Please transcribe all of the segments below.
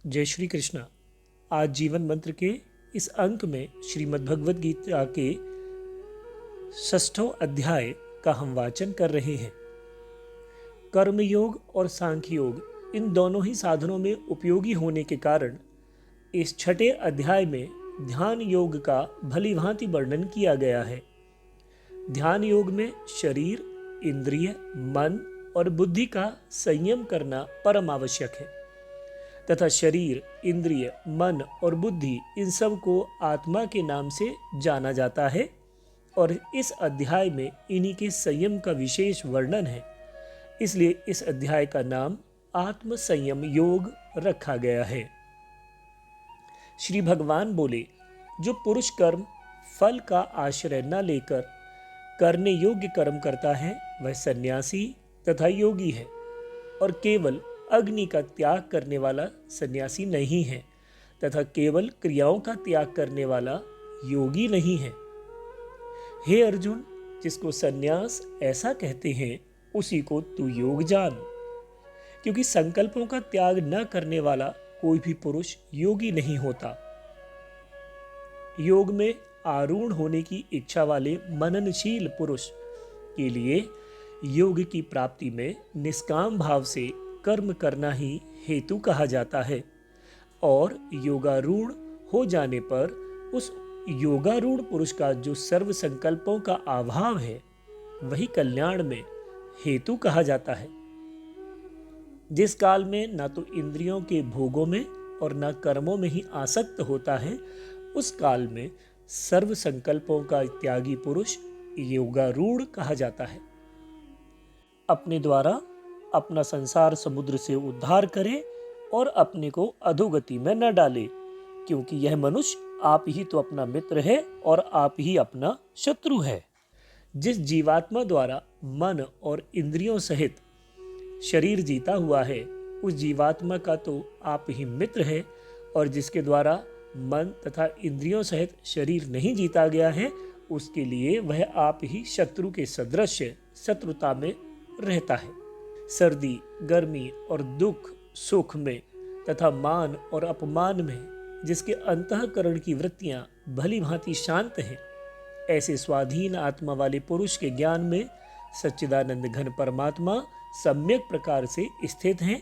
जय श्री कृष्ण। आज जीवन मंत्र के इस अंक में श्रीमद् भगवद गीता के 6ठों अध्याय का हम वाचन कर रहे हैं। कर्मयोग और सांख्य योग इन दोनों ही साधनों में उपयोगी होने के कारण इस छठे अध्याय में ध्यान योग का भली भांति वर्णन किया गया है। ध्यान योग में शरीर, इंद्रिय, मन और बुद्धि का संयम करना परम आवश्यक है तथा शरीर, इंद्रिय, मन और बुद्धि इन सब को आत्मा के नाम से जाना जाता है और इस अध्याय में इन्हीं के संयम का विशेष वर्णन है। इसलिए इस अध्याय का नाम आत्म संयम योग रखा गया है। श्री भगवान बोले, जो पुरुष कर्म फल का आश्रय न लेकर करने योग्य कर्म करता है वह सन्यासी तथा योगी है और केवल अग्नि का त्याग करने वाला सन्यासी नहीं है तथा केवल क्रियाओं का त्याग करने वाला योगी नहीं है। हे अर्जुन, जिसको सन्यास ऐसा कहते हैं उसी को तू योग जान, क्योंकि संकल्पों का त्याग न करने वाला कोई भी पुरुष योगी नहीं होता। योग में आरूढ़ होने की इच्छा वाले मननशील पुरुष के लिए योग की प्राप्ति में निष्काम भाव से कर्म करना ही हेतु कहा जाता है और योगारूढ़ हो जाने पर उस योगारूढ़ पुरुष का जो सर्व संकल्पों का अभाव है वही कल्याण में हेतु कहा जाता है। जिस काल में न तो इंद्रियों के भोगों में और न कर्मों में ही आसक्त होता है उस काल में सर्व संकल्पों का त्यागी पुरुष योगारूढ़ कहा जाता है। अपने द्वारा अपना संसार समुद्र से उद्धार करे और अपने को अधोगति में न डाले, क्योंकि यह मनुष्य आप ही तो अपना मित्र है और आप ही अपना शत्रु है। जिस जीवात्मा द्वारा मन और इंद्रियों सहित शरीर जीता हुआ है उस जीवात्मा का तो आप ही मित्र है और जिसके द्वारा मन तथा इंद्रियों सहित शरीर नहीं जीता गया है उसके लिए वह आप ही शत्रु के सदृश शत्रुता में रहता है। सर्दी, गर्मी और दुख सुख में तथा मान और अपमान में जिसके अंतःकरण की वृत्तियां भली भांति शांत हैं, ऐसे स्वाधीन आत्मा वाले पुरुष के ज्ञान में सच्चिदानंद घन परमात्मा सम्यक प्रकार से स्थित हैं,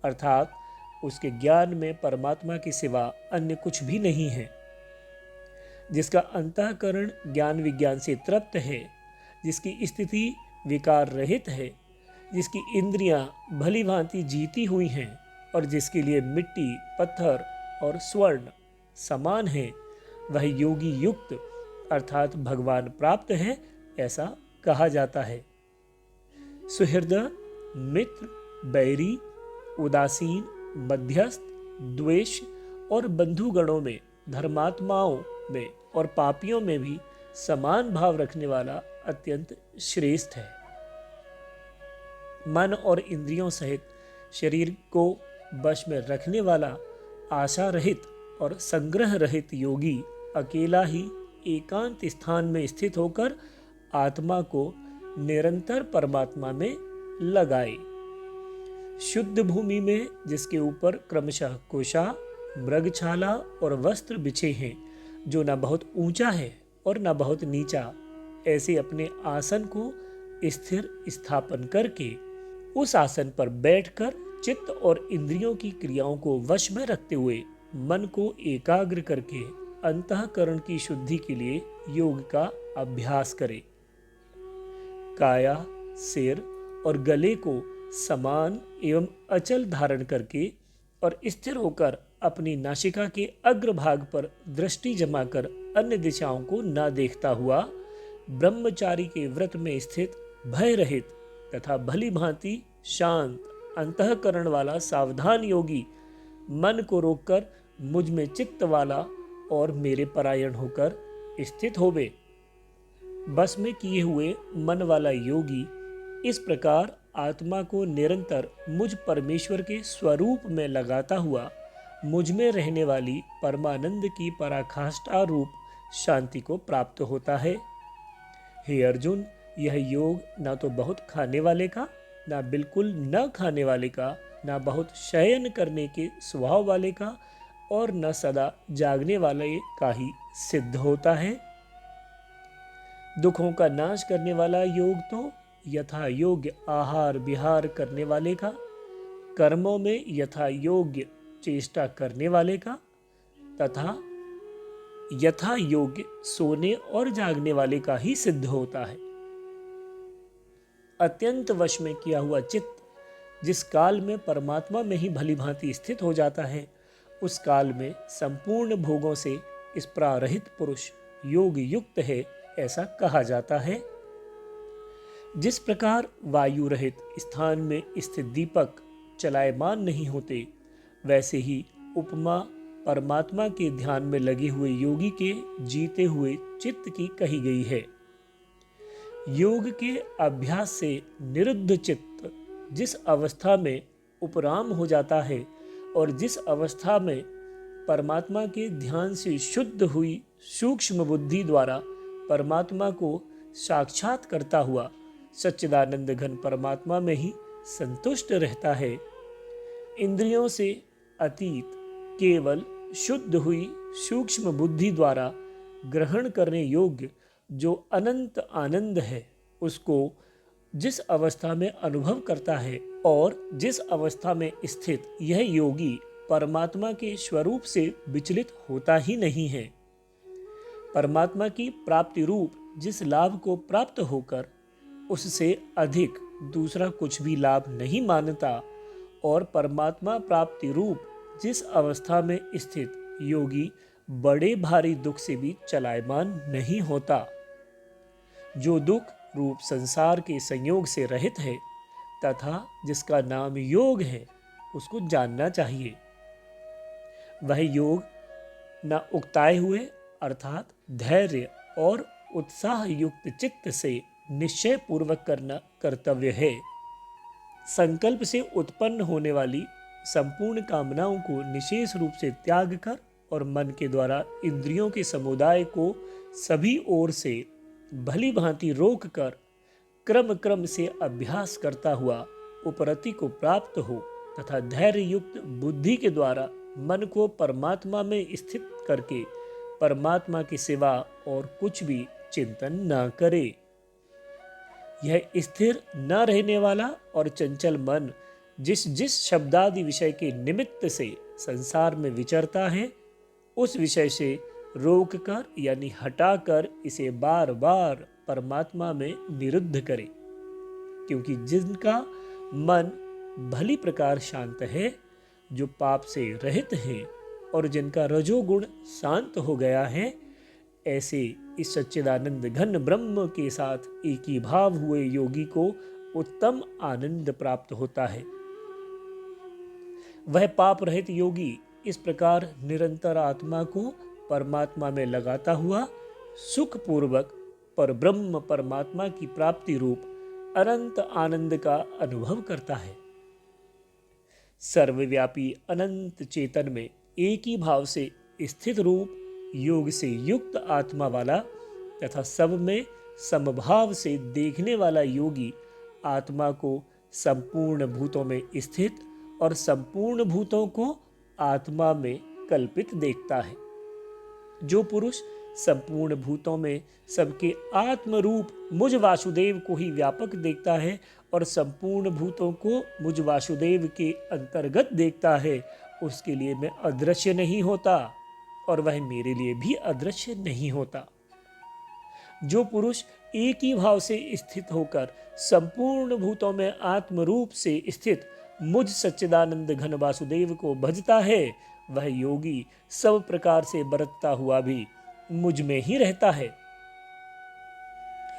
अर्थात उसके ज्ञान में परमात्मा के सिवा अन्य कुछ भी नहीं है। जिसका अंतःकरण ज्ञान विज्ञान से तृप्त है, जिसकी स्थिति विकार रहित है, जिसकी इंद्रियां भली भांति जीती हुई हैं और जिसके लिए मिट्टी, पत्थर और स्वर्ण समान है, वह योगी युक्त अर्थात भगवान प्राप्त है, ऐसा कहा जाता है। सुहृदय, मित्र, बैरी, उदासीन, मध्यस्थ, द्वेष और बंधुगणों में, धर्मात्माओं में और पापियों में भी समान भाव रखने वाला अत्यंत श्रेष्ठ है। मन और इंद्रियों सहित शरीर को वश में रखने वाला आशा रहित और संग्रह रहित योगी अकेला ही एकांत स्थान में स्थित होकर आत्मा को निरंतर परमात्मा में लगाए। शुद्ध भूमि में जिसके ऊपर क्रमशः कुशा, मृगछाला और वस्त्र बिछे हैं, जो न बहुत ऊंचा है और न बहुत नीचा, ऐसे अपने आसन को स्थिर स्थापन करके उस आसन पर बैठकर चित्त और इंद्रियों की क्रियाओं को वश में रखते हुए मन को एकाग्र करके अंतःकरण की शुद्धि के लिए योग का अभ्यास करें। काया, सिर और गले को समान एवं अचल धारण करके और स्थिर होकर अपनी नासिका के अग्रभाग पर दृष्टि जमाकर अन्य दिशाओं को न देखता हुआ ब्रह्मचारी के व्रत में स्थित भय रहित तथा भली भांति शांत अंतःकरण वाला सावधान योगी मन को रोककर मुझ में चित्त वाला और मेरे परायण होकर स्थित होवे। बस में किए हुए मन वाला योगी इस प्रकार आत्मा को निरंतर मुझ परमेश्वर के स्वरूप में लगाता हुआ मुझ में रहने वाली परमानंद की पराकाष्ठा रूप शांति को प्राप्त होता है। हे अर्जुन, यह योग न तो बहुत खाने वाले का, न बिल्कुल न खाने वाले का, ना बहुत शयन करने के स्वभाव वाले का और न सदा जागने वाले का ही सिद्ध होता है। दुखों का नाश करने वाला योग तो यथा योग्य आहार विहार करने वाले का, कर्मों में यथा योग्य चेष्टा करने वाले का तथा यथा योग्य सोने और जागने वाले का ही सिद्ध होता है। अत्यंत वश में किया हुआ चित्त जिस काल में परमात्मा में ही भली भांति स्थित हो जाता है, उस काल में संपूर्ण भोगों से इस प्रारहित पुरुष योग युक्त है, ऐसा कहा जाता है। जिस प्रकार वायु रहित स्थान में स्थित दीपक चलायमान नहीं होते, वैसे ही उपमा परमात्मा के ध्यान में लगे हुए योगी के जीते हुए चित्त की कही गई है। योग के अभ्यास से निरुद्ध चित्त जिस अवस्था में उपराम हो जाता है और जिस अवस्था में परमात्मा के ध्यान से शुद्ध हुई सूक्ष्म बुद्धि द्वारा परमात्मा को साक्षात करता हुआ सच्चिदानंद घन परमात्मा में ही संतुष्ट रहता है, इंद्रियों से अतीत केवल शुद्ध हुई सूक्ष्म बुद्धि द्वारा ग्रहण करने योग्य जो अनंत आनंद है, उसको जिस अवस्था में अनुभव करता है और जिस अवस्था में स्थित यह योगी परमात्मा के स्वरूप से विचलित होता ही नहीं है, परमात्मा की प्राप्ति रूप जिस लाभ को प्राप्त होकर उससे अधिक दूसरा कुछ भी लाभ नहीं मानता और परमात्मा प्राप्ति रूप जिस अवस्था में स्थित योगी बड़े भारी दुख से भी चलायमान नहीं होता, जो दुख रूप संसार के संयोग से रहित है तथा जिसका नाम योग है, उसको जानना चाहिए। वह योग न उकताए हुए अर्थात धैर्य और उत्साह युक्त चित्त से निश्चय पूर्वक करना कर्तव्य है। संकल्प से उत्पन्न होने वाली संपूर्ण कामनाओं को निशेष रूप से त्याग कर और मन के द्वारा इंद्रियों के समुदाय को सभी ओर से भली भांति रोक कर क्रम क्रम से अभ्यास करता हुआ उपरति को प्राप्त हो तथा धैर्य युक्त बुद्धि के द्वारा मन को परमात्मा में स्थित करके परमात्मा के सिवा और कुछ भी चिंतन न करे। यह स्थिर न रहने वाला और चंचल मन जिस जिस शब्दादि विषय के निमित्त से संसार में विचरता है, उस विषय से रोक कर यानी हटाकर इसे बार बार परमात्मा में निरुद्ध करे, क्योंकि जिनका मन भली प्रकार शांत है, जो पाप से रहित है और जिनका रजोगुण शांत हो गया है, ऐसे इस सच्चिदानंद घन ब्रह्म के साथ एक ही भाव हुए योगी को उत्तम आनंद प्राप्त होता है। वह पाप रहित योगी इस प्रकार निरंतर आत्मा को परमात्मा में लगाता हुआ सुख पूर्वक पर ब्रह्म परमात्मा की प्राप्ति रूप अनंत आनंद का अनुभव करता है। सर्वव्यापी अनंत चेतन में एक ही भाव से स्थित रूप योग से युक्त आत्मा वाला तथा सब में समभाव से देखने वाला योगी आत्मा को संपूर्ण भूतों में स्थित और संपूर्ण भूतों को आत्मा में कल्पित देखता है। जो पुरुष संपूर्ण भूतों में सबके आत्म रूप मुझ वासुदेव को ही व्यापक देखता है और संपूर्ण भूतों को मुझ वासुदेव के अंतर्गत देखता है, उसके लिए मैं अदृश्य नहीं होता और वह मेरे लिए भी अदृश्य नहीं होता। जो पुरुष एक ही भाव से स्थित होकर संपूर्ण भूतों में आत्म रूप से स्थित मुझ सच्चिदानंद घन वासुदेव को भजता है, वह योगी सब प्रकार से बरतता हुआ भी मुझ में ही रहता है।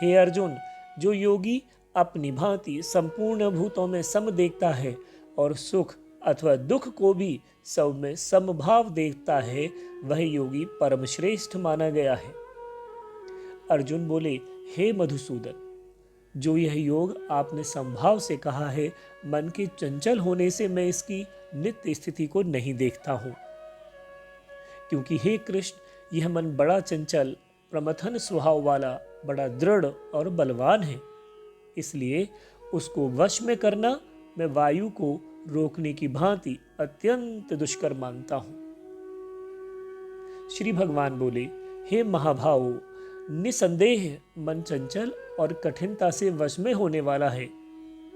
हे अर्जुन, जो योगी अपनी भांति संपूर्ण भूतों में सम देखता है और सुख अथवा दुख को भी सब में समभाव देखता है, वह योगी परम श्रेष्ठ माना गया है। अर्जुन बोले, हे मधुसूदन, जो यह योग आपने संभाव से कहा है, मन के चंचल होने से मैं इसकी नित्य स्थिति को नहीं देखता हूं, क्योंकि हे कृष्ण, यह मन बड़ा चंचल प्रमथन स्वभाव वाला बड़ा दृढ़ और बलवान है। इसलिए उसको वश में करना मैं वायु को रोकने की भांति अत्यंत दुष्कर मानता हूं। श्री भगवान बोले, हे महाभावो, निसंदेह मन चंचल और कठिनता से वश में होने वाला है,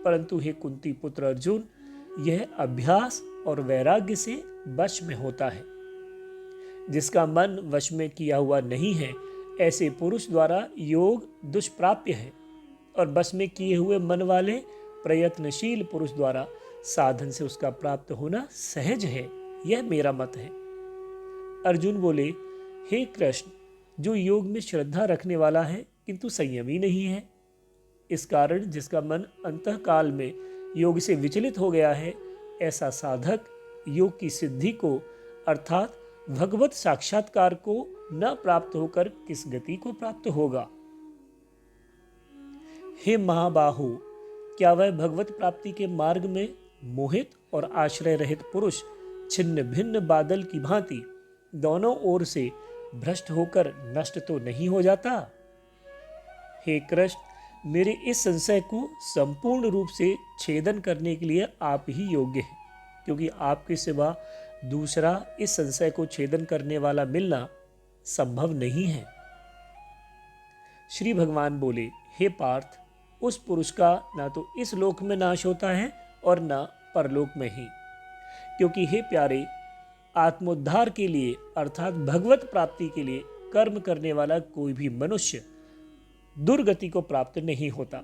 परंतु हे कुंती पुत्र अर्जुन, यह अभ्यास और वैराग्य से वश में होता है। जिसका मन वश में किया हुआ नहीं है, ऐसे पुरुष द्वारा योग दुष्प्राप्य है, और वश में किए हुए मन वाले प्रयत्नशील पुरुष द्वारा साधन से उसका प्राप्त होना सहज है। यह मेरा मत है। अर्जुन बोले, हे कृष्ण, जो योग में श्रद्धा रखने वाला है किंतु संयमी नहीं है, इस कारण जिसका मन अंतःकाल में योग से विचलित हो गया है, ऐसा साधक योग की सिद्धि को अर्थात भगवत साक्षात्कार को न प्राप्त होकर किस गति को प्राप्त होगा। हे महाबाहु, क्या वह भगवत प्राप्ति के मार्ग में मोहित और आश्रय रहित पुरुष छिन्न भिन्न बादल की भांति दोनों ओर से भ्रष्ट होकर नष्ट तो नहीं हो जाता? हे कृष्ण, मेरे इस संशय को संपूर्ण रूप से छेदन करने के लिए आप ही योग्य हैं, क्योंकि आपके सिवा दूसरा इस संशय को छेदन करने वाला मिलना संभव नहीं है। श्री भगवान बोले, हे पार्थ, उस पुरुष का ना तो इस लोक में नाश होता है और ना परलोक में ही, क्योंकि हे प्यारे, आत्मोद्धार के लिए अर्थात भगवत प्राप्ति के लिए कर्म करने वाला कोई भी मनुष्य दुर्गति को प्राप्त नहीं होता।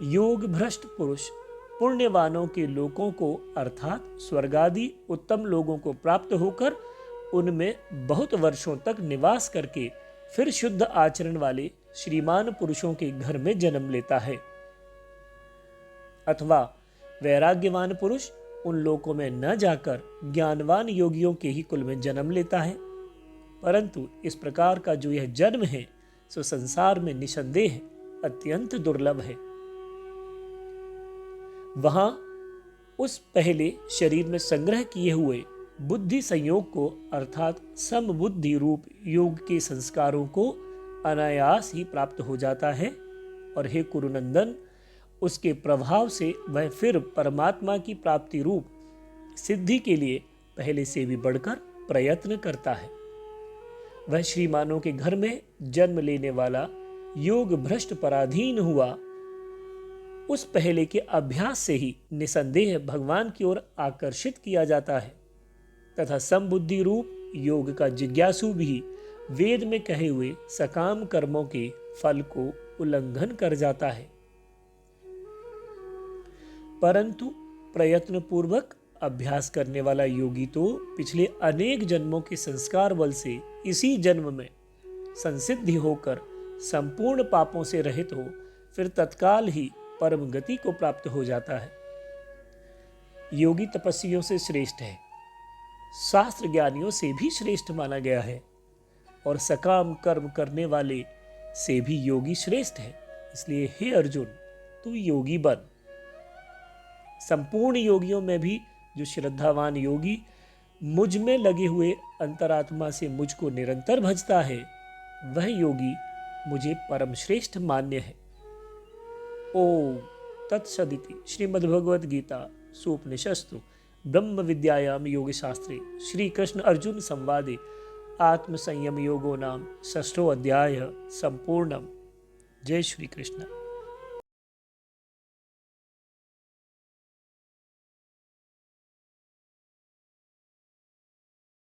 योग भ्रष्ट पुरुष पुण्यवानों के लोकों को अर्थात स्वर्गादि उत्तम लोगों को प्राप्त होकर उनमें बहुत वर्षों तक निवास करके फिर शुद्ध आचरण वाले श्रीमान पुरुषों के घर में जन्म लेता है। अथवा वैराग्यवान पुरुष उन लोकों में न जाकर ज्ञानवान योगियों के ही कुल में जन्म लेता है। परंतु इस प्रकार का जो यह जन्म है, सो संसार में निसंदेह अत्यंत दुर्लभ है। वहां उस पहले शरीर में संग्रह किए हुए बुद्धि संयोग को अर्थात समबुद्धि रूप योग के संस्कारों को अनायास ही प्राप्त हो जाता है, और हे कुरुनंदन, उसके प्रभाव से वह फिर परमात्मा की प्राप्ति रूप सिद्धि के लिए पहले से भी बढ़कर प्रयत्न करता है। वह श्रीमानों के घर में जन्म लेने वाला योग भ्रष्ट पराधीन हुआ उस पहले के अभ्यास से ही निसंदेह भगवान की ओर आकर्षित किया जाता है, तथा समबुद्धि रूप योग का जिज्ञासु भी वेद में कहे हुए सकाम कर्मों के फल को उल्लंघन कर जाता है। परंतु प्रयत्न पूर्वक अभ्यास करने वाला योगी तो पिछले अनेक जन्मों के संस्कार बल से इसी जन्म में संसिद्धि होकर संपूर्ण पापों से रहित हो फिर तत्काल ही परम गति को प्राप्त हो जाता है। योगी तपस्वियों से श्रेष्ठ है, शास्त्र ज्ञानियों से भी श्रेष्ठ माना गया है, और सकाम कर्म करने वाले से भी योगी श्रेष्ठ है। इसलिए हे अर्जुन, तू योगी बन। संपूर्ण योगियों में भी जो श्रद्धावान योगी मुझ में लगे हुए अंतरात्मा से मुझको निरंतर भजता है, वह योगी मुझे परम श्रेष्ठ मान्य है। ओम तत्सदिति श्रीमद्भगवद गीता सूपनिषस्तु ब्रह्म विद्यायाम योग शास्त्रे श्री कृष्ण अर्जुन संवादे आत्म संयम योगो नाम षष्ठो अध्याय संपूर्णम। जय श्री कृष्ण।